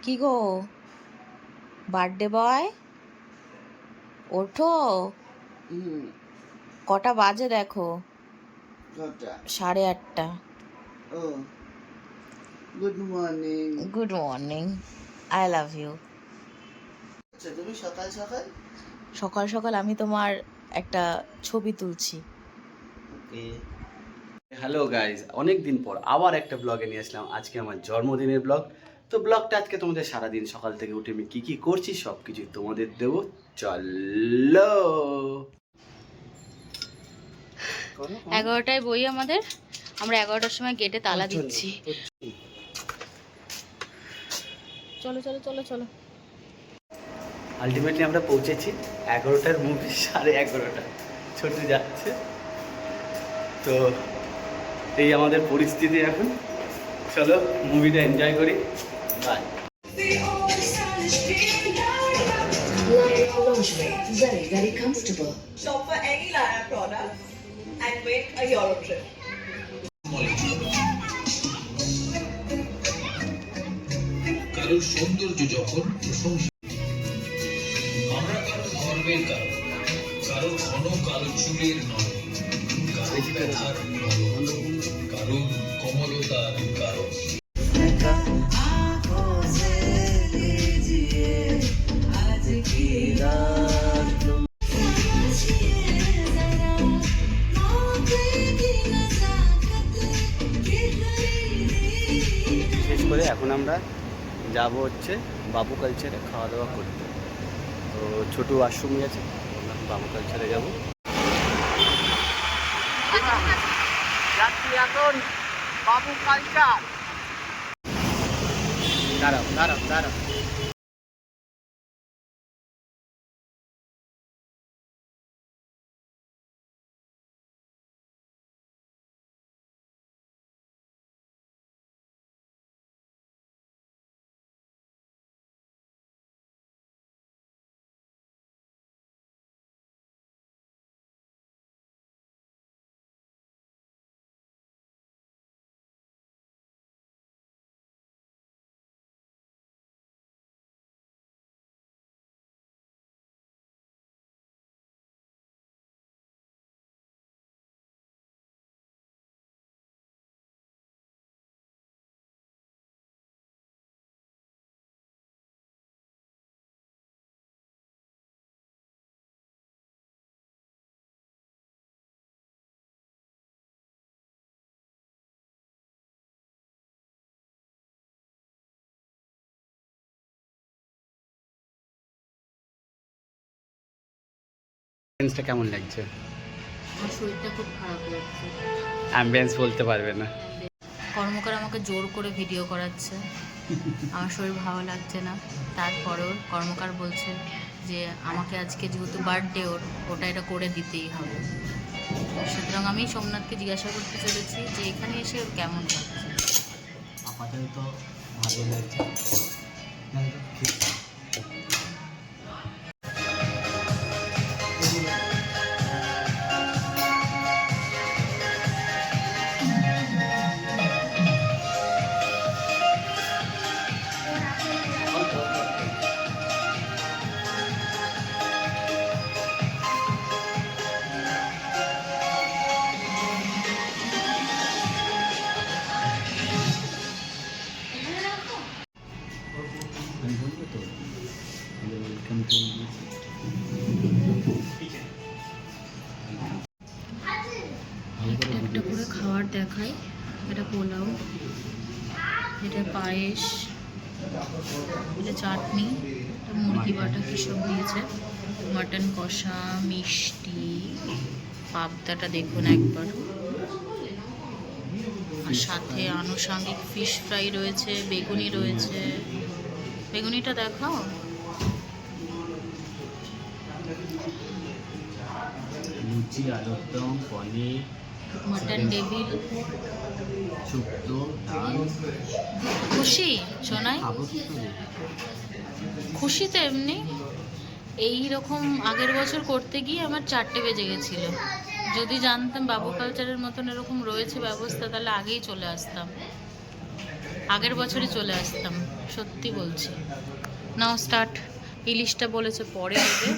কি গো birthday boy, ওঠো। কটা বাজে দেখো? 8:30। ও good morning. Good morning, I love you. তুমি সকাল সকাল সকাল সকাল আমি তোমার একটা ছবি তুলছি। ওকে। হ্যালো গাইজ, অনেক দিন পর আবার একটা ব্লগে নিয়ে আসলাম। আজকে আমার জন্মদিনের ব্লগ। তো ব্লগটা আজকে তোমাদের সারাদিন সকাল থেকে উঠে আমি কী করছি সব কিছু তোমাদের দেবো। চলো 11টায় বই আমাদের, আমরা 11টার সময় গেটে তালা দিচ্ছি। চলো চলো চলো চলো। আলটিমেটলি আমরা পৌঁছেছি 11টার মুভি 11:30। ছোট যাচ্ছে তো এই আমাদের পরিস্থিতি এখন। চলো মুভিটা এনজয় করি। By. Very, very comfortable. Shop for any Lara product and make a Euro trip. কারোর সৌন্দর্য যখন প্রশংসা, আমরা কারো গর্বের কারণ, কারো ঘন কালো চুলের নয়, কারো ব্যথার নয়, কারো কোমলতার কারণ। শেষ করে এখন আমরা যাব হচ্ছে বাবু কালচারে খাওয়া দাওয়া করতে। তো ছোটো আশ্রমী আছে, আমরা বাবু কালচারে যাবো। এখন বাবু কালচার। দাঁড়াও দাঁড়াও দাঁড়াও। অ্যাম্বিয়েন্সটা কেমন লাগছে? আমার শরীরটা খুব খারাপ লাগছে। অ্যাম্বিয়েন্স বলতে পারবে না। কর্মকার আমাকে জোর করে ভিডিও করাচ্ছে, আমার শরীর ভালো লাগছে না। তারপরেও কর্মকার বলছে যে আমাকে আজকে যেহেতু বার্থডে ওর, ওটা এটা করে দিতেই হবে। সুতরাং আমি সোমনাথকে জিজ্ঞাসা করতে চলেছি যে এখানে এসে ওর কেমন লাগছে। আপাতত ভালো লাগছে। একটা করে খাবার দেখাই। এটা পোলাও, এটা পায়েস, এটা চাটনি, এটা মুরগি বাটা কিসব দিয়েছে, মাটন কষা, মিষ্টি, পাবদাটা দেখুন একবার, আর সাথে আনুষঙ্গিক ফিশ ফ্রাই রয়েছে, বেগুনি রয়েছে। বেগুনিটা দেখাও। লুচি, আলুর দম, পনির, মাটন ডেভিল, শুক্তো, ডাল। খুশি শোনাই? খাবো তো। খুশি তো এমনি। এই রকম আগের বছর করতে গিয়ে আমার 4টে বেজে গেছিলো। যদি জানতাম বাবু কালচারের মতন এরকম রয়েছে ব্যবস্থা, তাহলে আগেই চলে আসতাম। আগের বছরই চলে আসতাম, সত্যি বলছি। Now start. ইলিশটা বলেছে পরে দেবে,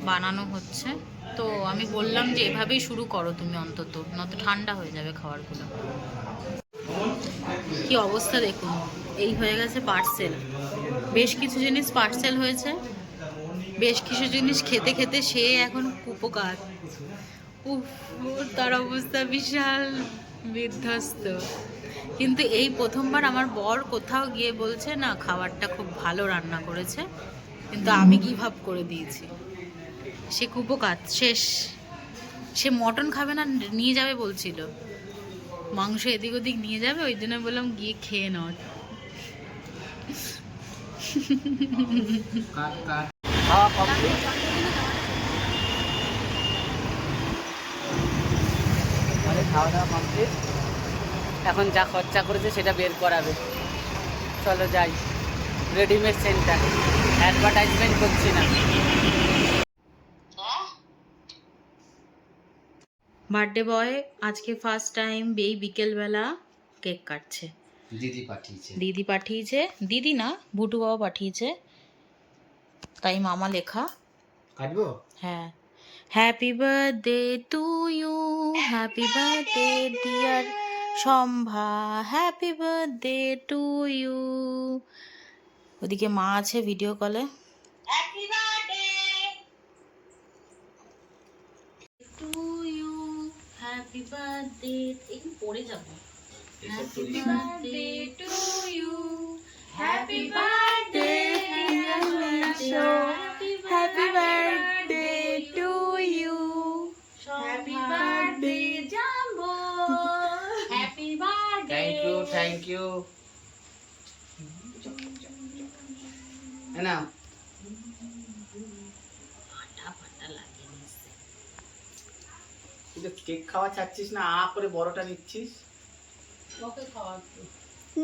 বানানো হচ্ছে। তো আমি বললাম যে এভাবেই শুরু করো তুমি অন্তত, নয়তো ঠান্ডা হয়ে যাবে খাবারগুলো। কি অবস্থা দেখুন, এই হয়ে গেছে পার্সেল। বেশ কিছু জিনিস পার্সেল হয়েছে, বেশ কিছু জিনিস খেতে খেতে সে এখন কুপোকাত। উফ, তার অবস্থা বিশাল বিধ্বস্ত। কিন্তু এই প্রথমবার আমার বর কোথাও গিয়ে বলছে না খাবারটা খুব ভালো রান্না করেছে, কিন্তু আমি গিভ আপ করে দিয়েছি। সে কুপোকাত শেষ। সে মটন খাবে না, নিয়ে যাবে বলছিল, মাংস এদিক ওদিক নিয়ে যাবে, ওই জন্য বললাম গিয়ে খেয়ে নাও। খাওয়া কমপ্লিট। খাওয়া দাওয়া কমপ্লিট। এখন যা খরচা করেছে সেটা বের করাবে। চলো যাই রেডিমেড সেন্টার, অ্যাডভার্টাইজমেন্ট করছি না। বার্থডে বয় আজকে ফার্স্ট টাইম এই বিকেলবেলা কেক কাটছে। দিদি পাঠিয়েছে, দিদি না ভুটু বাবা পাঠিয়েছে, তাই মামা লেখা। কাটবো? হ্যাঁ, happy birthday to you, happy birthday dear Sambha, happy birthday to you. ওদিকে মা আছে ভিডিও কলে। Happy birthday to you, happy birthday. একটু পড়ে যাবো। Happy birthday to you, happy birthday happy birthday to you, happy birthday jumbo, happy birthday. Thank you. না ফাটা ফাটা লাগিয়ে নিচ্ছে। তুই তো কেক খাওয়া চাচ্ছিস না, করে বড়টা নিচ্ছিস। ওকে খাওয়াতো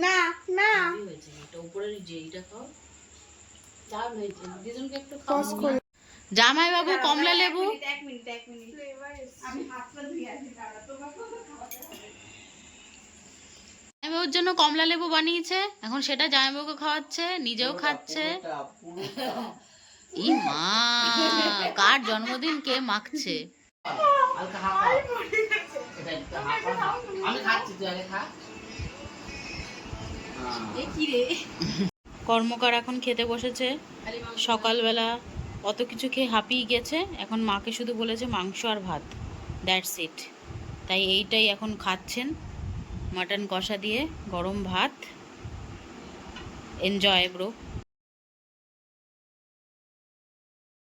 না না হয়েছে, এটা উপরের যে এইটা খাও, দারুণ হয়েছে। দুজনকে একটু খাওয়া। জামাই বাবু কমলা লেবু। এক মিনিট আমি হাতটা ধুয়ে আসি, দাঁড়া তোমাকে জামাইবাবুর জন্য কমলা লেবু বানিয়েছে, এখন সেটা জামাইবাবুকে খাওয়াচ্ছে, নিজেও খাচ্ছে। ই মা, কার জন্মদিন কে মাখছে? আমি খাচ্ছি, তুই আগে খা। কর্মকার এখন খেতে বসেছে। সকালবেলা অত কিছু খেয়ে হাঁপিয়ে গেছে, এখন মাকে শুধু বলেছে মাংস আর ভাত, দ্যাটস ইট। তাই এইটাই এখন খাচ্ছেন, মাটন কষা দিয়ে গরম ভাত। Enjoy bro.